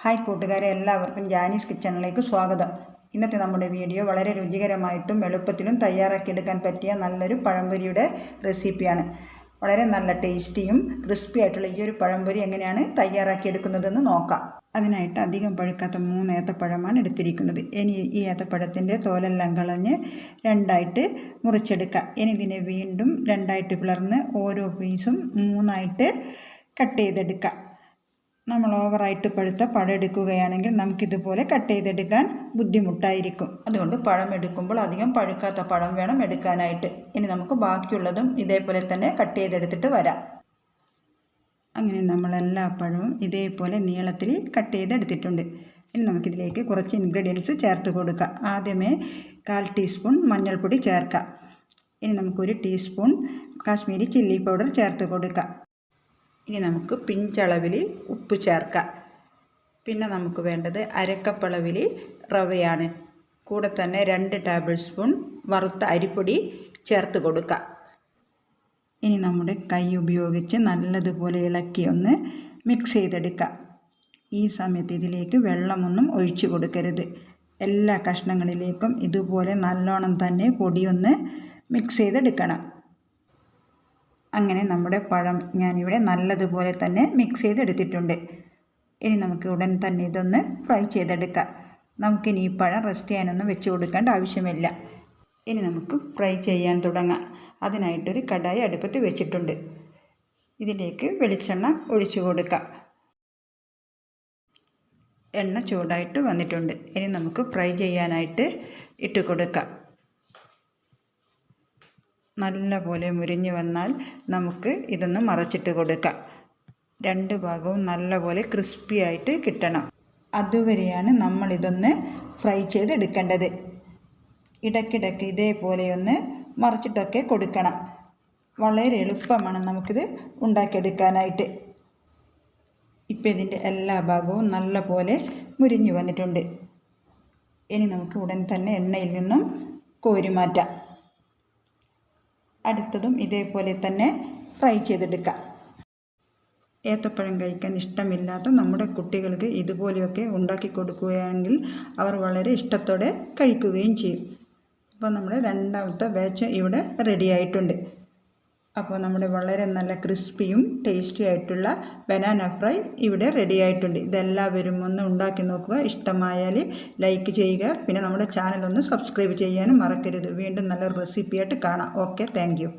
Hi കൂട്ടുകാരെ, എല്ലാവർക്കും ജാനീസ് കിച്ചണിലേക്ക് സ്വാഗതം. ഇന്നത്തെ നമ്മുടെ വീഡിയോ വളരെ രുചികരമായിട്ടും എളുപ്പത്തിലും തയ്യാറാക്കിയെടുക്കാൻ പറ്റിയ നല്ലൊരു പഴംപൊരിയുടെ റെസിപ്പിയാണ്. വളരെ നല്ല ടേസ്റ്റിയും ക്രിസ്പി ആയിട്ടുള്ള ഈ ഒരു പഴംപൊരി എങ്ങനെയാണ് തയ്യാറാക്കിയെടുക്കുന്നതെന്ന് നോക്കാം. അതിനായിട്ട് അധികം പഴുക്കാത്ത 3 ഏത്തപ്പഴമാണ് എടുത്തിരിക്കുന്നത്. ഇനി ഈ ഏത്തപ്പഴത്തിൻ്റെ തോലെല്ലാം കളഞ്ഞ് രണ്ടായിട്ട് മുറിച്ചെടുക്കുക. ഇനി ഇതിനെ വീണ്ടും രണ്ടായിട്ട് പിളർന്ന് ഓരോ പീസും 3ആയിട്ട് കട്ട് ചെയ്തെടുക്കുക. നമ്മൾ ഓവറായിട്ട് പഴുത്ത പഴം എടുക്കുകയാണെങ്കിൽ നമുക്കിതുപോലെ കട്ട് ചെയ്തെടുക്കാൻ ബുദ്ധിമുട്ടായിരിക്കും. അതുകൊണ്ട് പഴം എടുക്കുമ്പോൾ അധികം പഴുക്കാത്ത പഴം വേണം എടുക്കാനായിട്ട്. ഇനി നമുക്ക് ബാക്കിയുള്ളതും ഇതേപോലെ തന്നെ കട്ട് ചെയ്തെടുത്തിട്ട് വരാം. അങ്ങനെ നമ്മളെല്ലാ പഴവും ഇതേപോലെ നീളത്തിൽ കട്ട് ചെയ്തെടുത്തിട്ടുണ്ട്. ഇനി നമുക്കിതിലേക്ക് കുറച്ച് ഇൻഗ്രീഡിയൻസ് ചേർത്ത് കൊടുക്കാം. ആദ്യമേ 1/4 ടീസ്പൂൺ മഞ്ഞൾപ്പൊടി ചേർക്കാം. ഇനി നമുക്കൊരു ടീസ്പൂൺ കാശ്മീരി ചില്ലി പൗഡർ ചേർത്ത് കൊടുക്കാം. ഇനി നമുക്ക് പിഞ്ചളവിൽ ഉപ്പ് ചേർക്കാം. പിന്നെ നമുക്ക് വേണ്ടത് അരക്കപ്പളവിൽ റവയാണ്. കൂടെ തന്നെ 2 ടേബിൾ സ്പൂൺ വറുത്ത അരിപ്പൊടി ചേർത്ത് കൊടുക്കാം. ഇനി നമ്മുടെ കൈ ഉപയോഗിച്ച് നല്ലതുപോലെ ഇളക്കി ഒന്ന് മിക്സ് ചെയ്തെടുക്കാം. ഈ സമയത്ത് ഇതിലേക്ക് വെള്ളമൊന്നും ഒഴിച്ചു കൊടുക്കരുത്. എല്ലാ കഷ്ണങ്ങളിലേക്കും ഇതുപോലെ നല്ലോണം തന്നെ പൊടിയൊന്ന് മിക്സ് ചെയ്തെടുക്കണം. അങ്ങനെ നമ്മുടെ പഴം ഞാനിവിടെ നല്ലതുപോലെ തന്നെ മിക്സ് ചെയ്തെടുത്തിട്ടുണ്ട്. ഇനി നമുക്ക് ഉടൻ തന്നെ ഇതൊന്ന് ഫ്രൈ ചെയ്തെടുക്കാം. നമുക്കിനി ഈ പഴം റെസ്റ്റ് ചെയ്യാനൊന്നും വെച്ച് കൊടുക്കേണ്ട ആവശ്യമില്ല. ഇനി നമുക്ക് ഫ്രൈ ചെയ്യാൻ തുടങ്ങാം. അതിനായിട്ടൊരു കടായി അടുപ്പത്ത് വെച്ചിട്ടുണ്ട്. ഇതിലേക്ക് വെളിച്ചെണ്ണ ഒഴിച്ചു കൊടുക്കാം. എണ്ണ ചൂടായിട്ട് വന്നിട്ടുണ്ട്. ഇനി നമുക്ക് ഫ്രൈ ചെയ്യാനായിട്ട് ഇട്ട് കൊടുക്കാം. നല്ല പോലെ മുരിഞ്ഞു വന്നാൽ നമുക്ക് ഇതൊന്ന് മറച്ചിട്ട് കൊടുക്കാം. 2 ഭാഗവും നല്ലപോലെ ക്രിസ്പി ആയിട്ട് കിട്ടണം. അതുവരെയാണ് നമ്മളിതൊന്ന് ഫ്രൈ ചെയ്തെടുക്കേണ്ടത്. ഇടയ്ക്കിടയ്ക്ക് ഇതേപോലെയൊന്ന് മറച്ചിട്ടൊക്കെ കൊടുക്കണം. വളരെ എളുപ്പമാണ് നമുക്കിത് ഉണ്ടാക്കിയെടുക്കാനായിട്ട്. ഇപ്പം ഇതിൻ്റെ എല്ലാ ഭാഗവും നല്ല പോലെ മുരിഞ്ഞു വന്നിട്ടുണ്ട്. ഇനി നമുക്ക് ഉടൻ തന്നെ എണ്ണയിൽ നിന്നും കോരി മാറ്റാം. അടുത്തതും ഇതേപോലെ തന്നെ ഫ്രൈ ചെയ്തെടുക്കാം. ഏത്തപ്പഴം കഴിക്കാൻ ഇഷ്ടമില്ലാത്ത നമ്മുടെ കുട്ടികൾക്ക് ഇതുപോലെയൊക്കെ ഉണ്ടാക്കി കൊടുക്കുകയാണെങ്കിൽ അവർ വളരെ ഇഷ്ടത്തോടെ കഴിക്കുകയും ചെയ്യും. അപ്പോൾ നമ്മുടെ രണ്ടാമത്തെ ബാച്ച് ഇവിടെ റെഡി ആയിട്ടുണ്ട്. അപ്പോൾ നമ്മുടെ വളരെ നല്ല ക്രിസ്പിയും ടേസ്റ്റി ആയിട്ടുള്ള ബനാന ഫ്രൈ ഇവിടെ റെഡി ആയിട്ടുണ്ട്. ഇതെല്ലാവരും ഒന്ന് ഉണ്ടാക്കി നോക്കുക. ഇഷ്ടമായാൽ ലൈക്ക് ചെയ്യുക. പിന്നെ നമ്മുടെ ചാനൽ ഒന്ന് സബ്സ്ക്രൈബ് ചെയ്യാനും മറക്കരുത്. വീണ്ടും നല്ലൊരു റെസിപ്പിയായിട്ട് കാണാം. Okay, thank you.